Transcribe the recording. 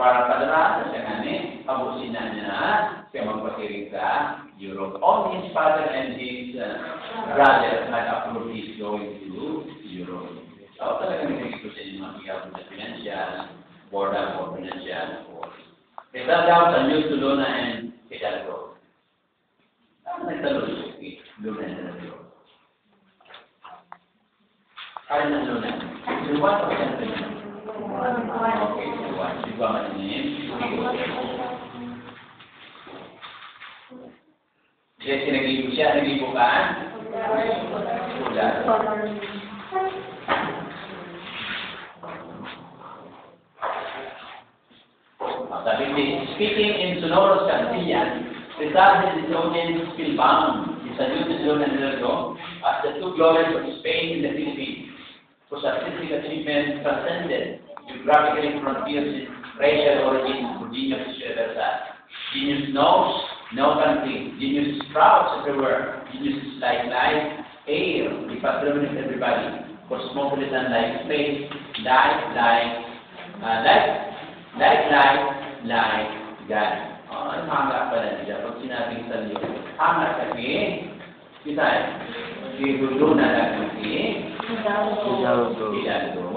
para padaraan siya nga ni, abusin na niya siya magpakirig sa Europe. All his father and his brother had approved his going to Europe. So talagang nagiging ko siya yung mga sa financial, board for financial support. Ito daw sa New Luna and Hidalgo. Nagtalo siya, Luna and Hidalgo. Kaya ng Luna. So what was that? Okay, so what? Sigwa man yun. Yes, nag-ibo siya. Nag-ibo ka? Ulan. Sabi speaking in Sonoros Castilian, regarded his audience still bound. He saluted Luna and Hidalgo as the two glories of Spain and the Philippines, whose artistic achievement transcended geographically frontiers, racial origins, for genius universal. Genius knows no country. Genius sprouts everywhere. Genius is like light, air, the patronage of everybody. Cosmopolitan like space, like God. Ang hanga pala niya. Pag sinabing sa Diyos, hanga kasi, kita, si Luna lang kasi, Hidalgo.